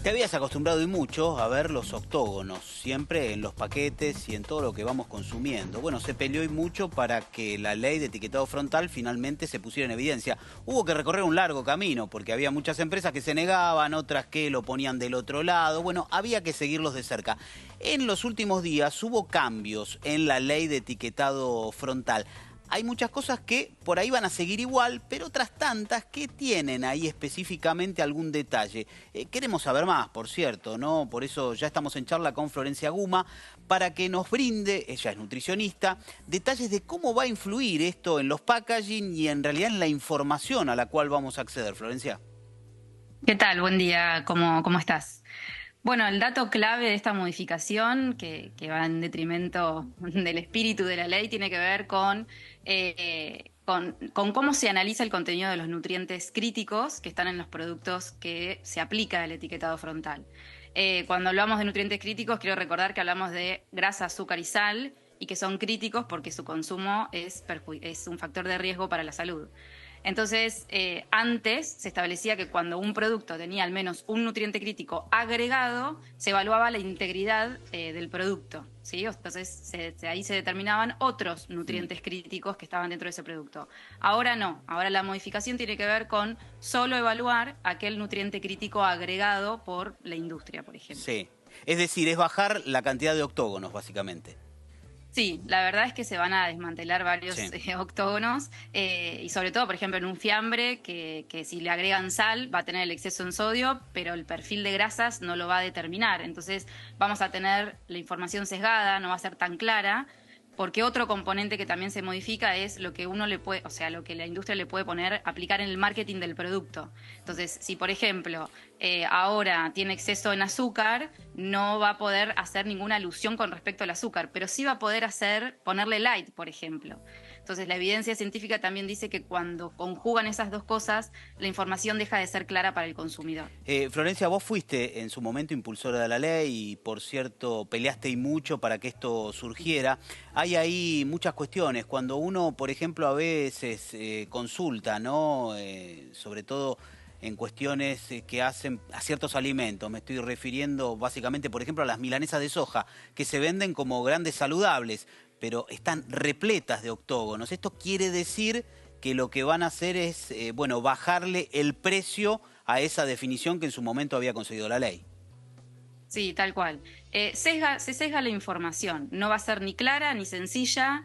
Te habías acostumbrado y mucho a ver los octógonos, siempre en los paquetes y en todo lo que vamos consumiendo. Bueno, se peleó y mucho para que la ley de etiquetado frontal finalmente se pusiera en evidencia. Hubo que recorrer un largo camino, porque había muchas empresas que se negaban, otras que lo ponían del otro lado. Bueno, había que seguirlos de cerca. En los últimos días hubo cambios en la ley de etiquetado frontal. Hay muchas cosas que por ahí van a seguir igual, pero otras tantas que tienen ahí específicamente algún detalle. Queremos saber más, por cierto, ¿no? Por eso ya estamos en charla con Florencia Guma para que nos brinde, ella es nutricionista, detalles de cómo va a influir esto en los packaging y en realidad en la información a la cual vamos a acceder. Florencia. ¿Qué tal? Buen día, ¿cómo estás? Bueno, el dato clave de esta modificación, que va en detrimento del espíritu de la ley, tiene que ver con cómo se analiza el contenido de los nutrientes críticos que están en los productos que se aplica el etiquetado frontal. Cuando hablamos de nutrientes críticos, quiero recordar que hablamos de grasa, azúcar y sal, y que son críticos porque su consumo es un factor de riesgo para la salud. Entonces, antes se establecía que cuando un producto tenía al menos un nutriente crítico agregado, se evaluaba la integridad del producto, ¿sí? Entonces, ahí se determinaban otros nutrientes críticos que estaban dentro de ese producto. Ahora no, ahora la modificación tiene que ver con solo evaluar aquel nutriente crítico agregado por la industria, por ejemplo. Sí, es decir, es bajar la cantidad de octógonos, básicamente. Sí, la verdad es que se van a desmantelar varios Sí. octógonos y sobre todo, por ejemplo, en un fiambre que si le agregan sal va a tener el exceso en sodio, pero el perfil de grasas no lo va a determinar. Entonces vamos a tener la información sesgada, no va a ser tan clara, porque otro componente que también se modifica es lo que uno le puede, o sea, lo que la industria le puede poner, aplicar en el marketing del producto. Entonces, si por ejemplo ahora tiene exceso en azúcar, no va a poder hacer ninguna alusión con respecto al azúcar, pero sí va a poder ponerle light, por ejemplo. Entonces, la evidencia científica también dice que cuando conjugan esas dos cosas, la información deja de ser clara para el consumidor. Florencia, vos fuiste en su momento impulsora de la ley y, por cierto, peleaste y mucho para que esto surgiera. Hay ahí muchas cuestiones. Cuando uno, por ejemplo, a veces consulta, ¿no? Sobre todo en cuestiones que hacen a ciertos alimentos. Me estoy refiriendo básicamente, por ejemplo, a las milanesas de soja, que se venden como grandes saludables, pero están repletas de octógonos. Esto quiere decir que lo que van a hacer es, bueno, bajarle el precio a esa definición que en su momento había conseguido la ley. Sí, tal cual. Se sesga la información, no va a ser ni clara ni sencilla,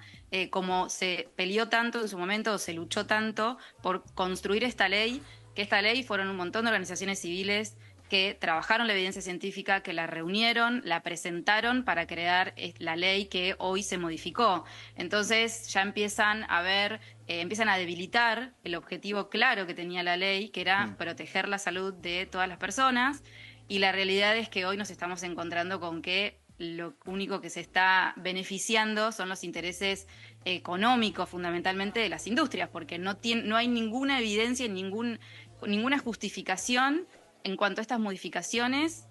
como se peleó tanto en su momento, o se luchó tanto por construir esta ley, que esta ley fueron un montón de organizaciones civiles que trabajaron la evidencia científica, que la reunieron, la presentaron para crear la ley que hoy se modificó. Entonces ya empiezan a ver, empiezan a debilitar el objetivo claro que tenía la ley, que era proteger la salud de todas las personas. Y la realidad es que hoy nos estamos encontrando con que lo único que se está beneficiando son los intereses económicos fundamentalmente de las industrias, porque no hay ninguna evidencia, ninguna justificación en cuanto a estas modificaciones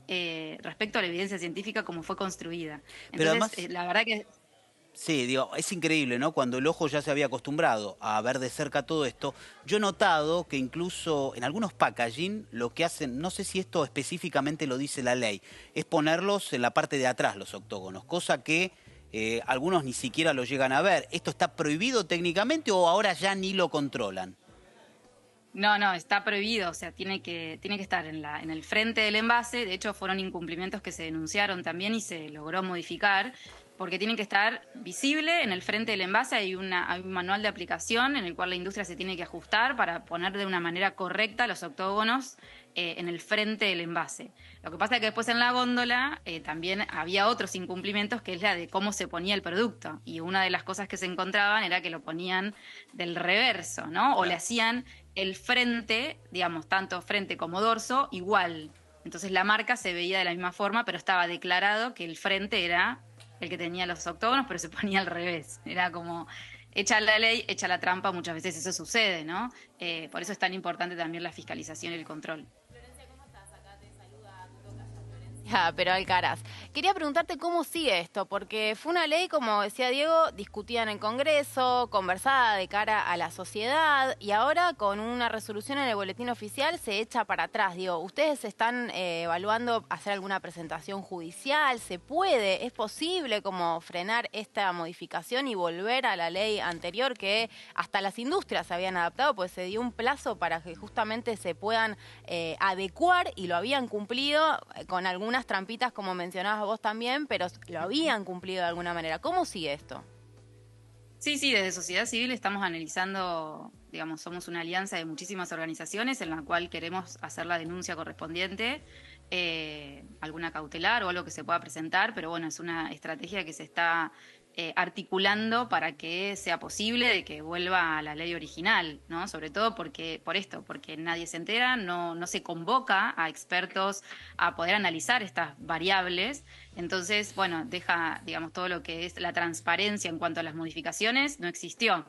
respecto a la evidencia científica como fue construida. Pero Entonces, además, la verdad que sí, digo, es increíble, ¿no? Cuando el ojo ya se había acostumbrado a ver de cerca todo esto, yo he notado que incluso en algunos packaging lo que hacen, no sé si esto específicamente lo dice la ley, es ponerlos en la parte de atrás, los octógonos, cosa que algunos ni siquiera lo llegan a ver. ¿Esto está prohibido técnicamente o ahora ya ni lo controlan? no, está prohibido, o sea, tiene que estar en el frente del envase. De hecho, fueron incumplimientos que se denunciaron también y se logró modificar, porque tienen que estar visible en el frente del envase. Hay un manual de aplicación en el cual la industria se tiene que ajustar para poner de una manera correcta los octógonos en el frente del envase. Lo que pasa es que después en la góndola también había otros incumplimientos, que es la de cómo se ponía el producto. Y una de las cosas que se encontraban era que lo ponían del reverso, ¿no? O le Claro. hacían el frente, digamos, tanto frente como dorso, igual. Entonces la marca se veía de la misma forma, pero estaba declarado que el frente era el que tenía los octógonos, pero se ponía al revés. Era como, echa la ley, echa la trampa, muchas veces eso sucede, ¿no? Por eso es tan importante también la fiscalización y el control. Pero Alcaraz. ¿Qué quería preguntarte cómo sigue esto, porque fue una ley, como decía Diego, discutida en el Congreso, conversada de cara a la sociedad, y ahora con una resolución en el boletín oficial se echa para atrás. Digo, ¿ustedes están evaluando hacer alguna presentación judicial? ¿Se puede? ¿Es posible como frenar esta modificación y volver a la ley anterior que hasta las industrias se habían adaptado? Pues se dio un plazo para que justamente se puedan adecuar, y lo habían cumplido con algunas trampitas, como mencionabas vos también, pero lo habían cumplido de alguna manera. ¿Cómo sigue esto? Sí, desde Sociedad Civil estamos analizando, digamos, somos una alianza de muchísimas organizaciones en la cual queremos hacer la denuncia correspondiente, alguna cautelar o algo que se pueda presentar, pero bueno, es una estrategia que se está articulando para que sea posible de que vuelva a la ley original, ¿no? Sobre todo porque nadie se entera, no se convoca a expertos a poder analizar estas variables. Entonces, bueno, deja, digamos, todo lo que es la transparencia en cuanto a las modificaciones no existió.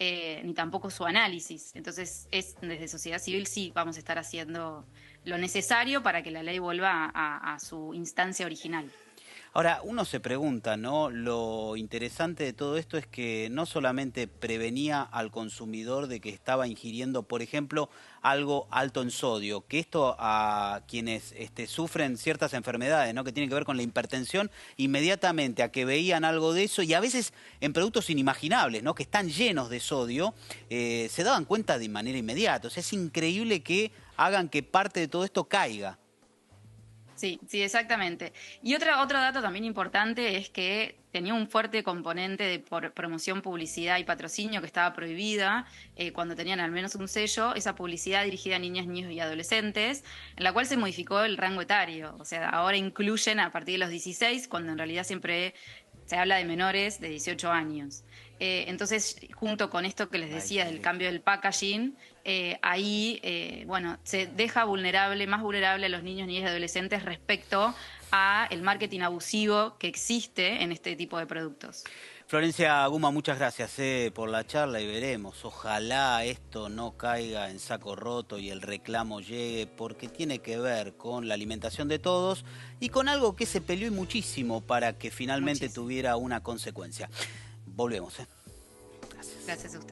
Ni tampoco su análisis. Entonces, desde Sociedad Civil sí vamos a estar haciendo lo necesario para que la ley vuelva a su instancia original. Ahora, uno se pregunta, ¿no? Lo interesante de todo esto es que no solamente prevenía al consumidor de que estaba ingiriendo, por ejemplo, algo alto en sodio, que esto a quienes sufren ciertas enfermedades, ¿no? Que tienen que ver con la hipertensión, inmediatamente a que veían algo de eso, y a veces en productos inimaginables, ¿no? Que están llenos de sodio, se daban cuenta de manera inmediata. O sea, es increíble que hagan que parte de todo esto caiga. Sí, exactamente. Y otro dato también importante es que tenía un fuerte componente de promoción, publicidad y patrocinio que estaba prohibida cuando tenían al menos un sello, esa publicidad dirigida a niñas, niños y adolescentes, en la cual se modificó el rango etario. O sea, ahora incluyen a partir de los 16, cuando en realidad siempre se habla de menores de 18 años. Entonces, junto con esto que les decía del cambio del packaging, bueno, se deja más vulnerable a los niños, niñas y adolescentes respecto a el marketing abusivo que existe en este tipo de productos. Florencia Guma, muchas gracias por la charla, y veremos. Ojalá esto no caiga en saco roto y el reclamo llegue, porque tiene que ver con la alimentación de todos y con algo que se peleó muchísimo para que finalmente tuviera una consecuencia. Volvemos. Gracias. Gracias a usted.